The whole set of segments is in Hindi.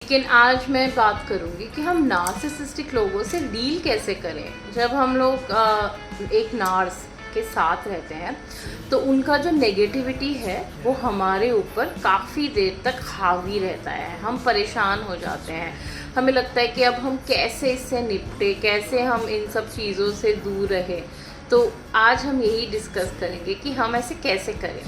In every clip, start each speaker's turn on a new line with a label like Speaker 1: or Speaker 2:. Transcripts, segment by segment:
Speaker 1: लेकिन आज मैं बात करूंगी कि हम नार्सिसिस्टिक लोगों से डील कैसे करें। जब हम लोग एक नार्स के साथ रहते हैं तो उनका जो नेगेटिविटी है वो हमारे ऊपर काफ़ी देर तक हावी रहता है। हम परेशान हो जाते हैं, हमें लगता है कि अब हम कैसे इससे निपटे, कैसे हम इन सब चीज़ों से दूर रहे। तो आज हम यही डिस्कस करेंगे कि हम ऐसे कैसे करें।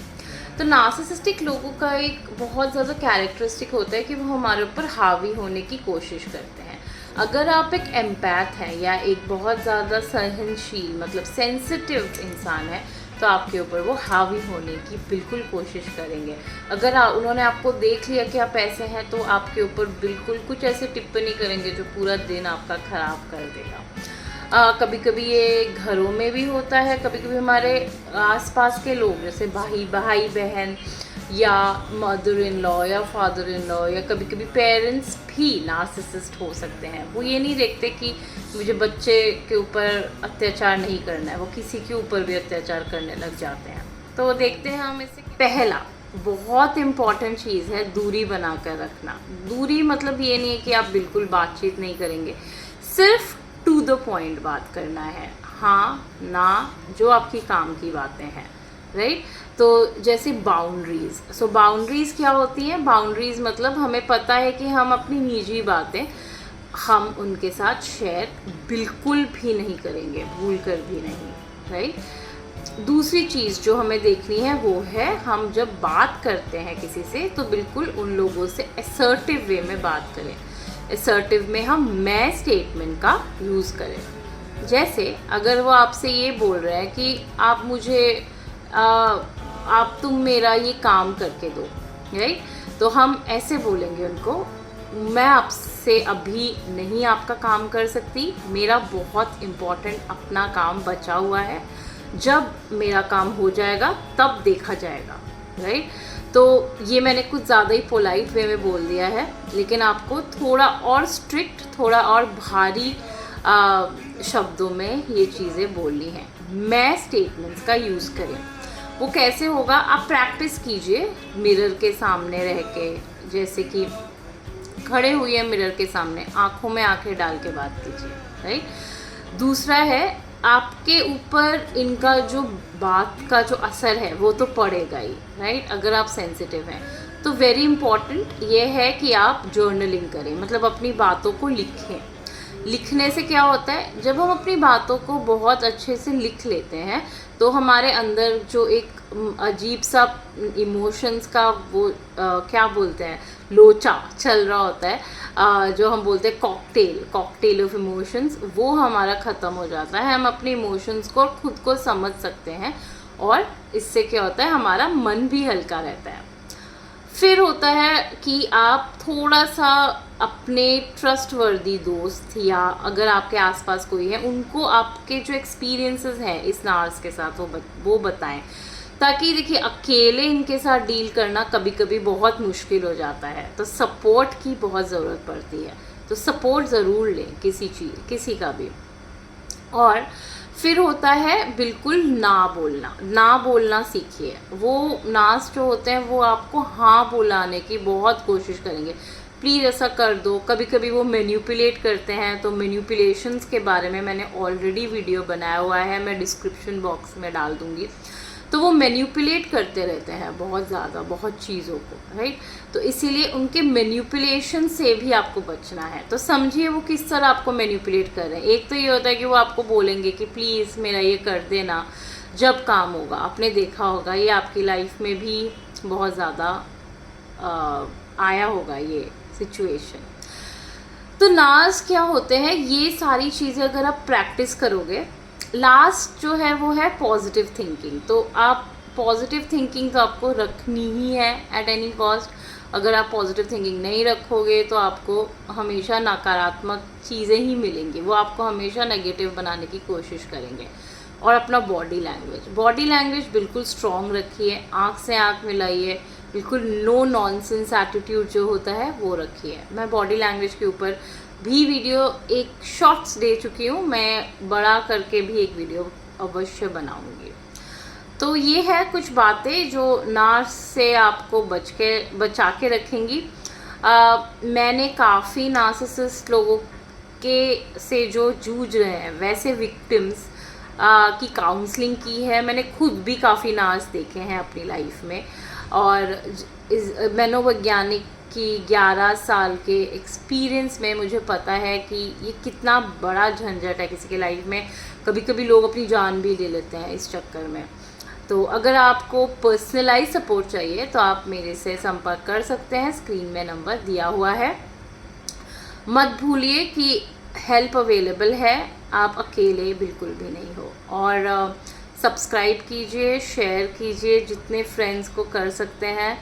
Speaker 1: तो नार्सिसिस्टिक लोगों का एक बहुत ज़्यादा कैरेक्टरिस्टिक होता है कि वो हमारे ऊपर हावी होने की कोशिश करते हैं। अगर आप एक एम्पैथ हैं या एक बहुत ज़्यादा सहनशील मतलब सेंसिटिव इंसान है तो आपके ऊपर वो हावी होने की बिल्कुल कोशिश करेंगे। अगर उन्होंने आपको देख लिया कि आप ऐसे हैं तो आपके ऊपर बिल्कुल कुछ ऐसे टिप्पणी करेंगे जो पूरा दिन आपका ख़राब कर देगा। कभी कभी ये घरों में भी होता है, कभी कभी हमारे आसपास के लोग जैसे भाई बहन या मदर इन लॉ या फादर इन लॉ या कभी कभी पेरेंट्स भी नार्सिसिस्ट हो सकते हैं। वो ये नहीं देखते कि मुझे बच्चे के ऊपर अत्याचार नहीं करना है, वो किसी के ऊपर भी अत्याचार करने लग जाते हैं। तो देखते हैं हम इसे। पहला बहुत इम्पॉर्टेंट चीज़ है दूरी बना कर रखना। दूरी मतलब ये नहीं है कि आप बिल्कुल बातचीत नहीं करेंगे, सिर्फ टू द पॉइंट बात करना है, हाँ ना, जो आपकी काम की बातें हैं, राइट। तो जैसे बाउंड्रीज, सो बाउंड्रीज क्या होती हैं? बाउंड्रीज मतलब हमें पता है कि हम अपनी निजी बातें हम उनके साथ शेयर बिल्कुल भी नहीं करेंगे, भूल कर भी नहीं, राइट। दूसरी चीज़ जो हमें देखनी है वो है हम जब बात करते हैं किसी से तो बिल्कुल उन लोगों से असर्टिव वे में बात करें। असर्टिव में हम मैं स्टेटमेंट का यूज़ करें। जैसे अगर वो आपसे ये बोल रहे हैं कि आप मुझे तुम मेरा ये काम करके दो, राइट, तो हम ऐसे बोलेंगे उनको, मैं आपसे अभी नहीं आपका काम कर सकती, मेरा बहुत इम्पोर्टेंट अपना काम बचा हुआ है, जब मेरा काम हो जाएगा तब देखा जाएगा, राइट। तो ये मैंने कुछ ज़्यादा ही पोलाइट वे में बोल दिया है, लेकिन आपको थोड़ा और स्ट्रिक्ट, थोड़ा और भारी शब्दों में ये चीज़ें बोलनी हैं। मैं स्टेटमेंट्स का यूज़ करें। वो कैसे होगा? आप प्रैक्टिस कीजिए मिरर के सामने रह के, जैसे कि खड़े हुए हैं मिरर के सामने, आँखों में आँखें डाल के बात कीजिए, राइट। दूसरा है आपके ऊपर इनका जो बात का जो असर है वो तो पड़ेगा ही, राइट। अगर आप सेंसिटिव हैं तो वेरी इंपॉर्टेंट ये है कि आप जर्नलिंग करें, मतलब अपनी बातों को लिखें। लिखने से क्या होता है, जब हम अपनी बातों को बहुत अच्छे से लिख लेते हैं तो हमारे अंदर जो एक अजीब सा इमोशंस का वो क्या बोलते हैं, लोचा चल रहा होता है, जो हम बोलते हैं कॉकटेल ऑफ इमोशंस, वो हमारा ख़त्म हो जाता है। हम अपने इमोशंस को खुद को समझ सकते हैं और इससे क्या होता है, हमारा मन भी हल्का रहता है। फिर होता है कि आप थोड़ा सा अपने ट्रस्टवर्दी दोस्त या अगर आपके आसपास कोई है उनको आपके जो एक्सपीरियंसेस हैं इस नार्स के साथ वो बताएं, ताकि देखिए अकेले इनके साथ डील करना कभी कभी बहुत मुश्किल हो जाता है, तो सपोर्ट की बहुत ज़रूरत पड़ती है। तो सपोर्ट ज़रूर लें किसी का भी। और फिर होता है बिल्कुल ना बोलना सीखिए। वो नार्स जो होते हैं वो आपको हाँ बुलाने की बहुत कोशिश करेंगे, प्लीज़ ऐसा कर दो। कभी कभी वो मैनिपुलेट करते हैं, तो मैनिपुलेशंस के बारे में मैंने ऑलरेडी वीडियो बनाया हुआ है, मैं डिस्क्रिप्शन बॉक्स में डाल दूँगी। तो वो मैनिपुलेट करते रहते हैं बहुत ज़्यादा, बहुत चीज़ों को, राइट। तो इसीलिए उनके मैनिपुलेशन से भी आपको बचना है। तो समझिए वो किस तरह आपको मैनिपुलेट कर रहे हैं। एक तो ये होता है कि वो आपको बोलेंगे कि प्लीज़ मेरा ये कर देना जब काम होगा। आपने देखा होगा ये आपकी लाइफ में भी बहुत ज़्यादा आया होगा ये सिचुएशन। तो नार्स क्या होते हैं, ये सारी चीज़ें अगर आप प्रैक्टिस करोगे, लास्ट जो है वो है पॉजिटिव थिंकिंग। तो आप पॉजिटिव थिंकिंग तो आपको रखनी ही है एट एनी कॉस्ट। अगर आप पॉजिटिव थिंकिंग नहीं रखोगे तो आपको हमेशा नकारात्मक चीज़ें ही मिलेंगी, वो आपको हमेशा नेगेटिव बनाने की कोशिश करेंगे। और अपना बॉडी लैंग्वेज बिल्कुल स्ट्रॉन्ग रखिए, आँख से आँख मिलाइए, बिल्कुल नो नॉनसेंस एटीट्यूड जो होता है वो रखिए। मैं बॉडी लैंग्वेज के ऊपर भी वीडियो एक शॉर्ट्स दे चुकी हूँ, मैं बड़ा करके भी एक वीडियो अवश्य बनाऊँगी। तो ये है कुछ बातें जो नार्स से आपको बचा के रखेंगी। मैंने काफ़ी नार्सिसिस्ट लोगों के से जो जूझ रहे हैं वैसे विक्टिम्स की काउंसलिंग की है। मैंने खुद भी काफ़ी नार्स देखे हैं अपनी लाइफ में, और इस मनोवैज्ञानिक की 11 साल के एक्सपीरियंस में मुझे पता है कि ये कितना बड़ा झंझट है किसी के लाइफ में। कभी कभी लोग अपनी जान भी ले लेते हैं इस चक्कर में। तो अगर आपको पर्सनलाइज सपोर्ट चाहिए तो आप मेरे से संपर्क कर सकते हैं, स्क्रीन में नंबर दिया हुआ है। मत भूलिए कि हेल्प अवेलेबल है, आप अकेले बिल्कुल भी नहीं हो। और सब्सक्राइब कीजिए, शेयर कीजिए जितने फ्रेंड्स को कर सकते हैं।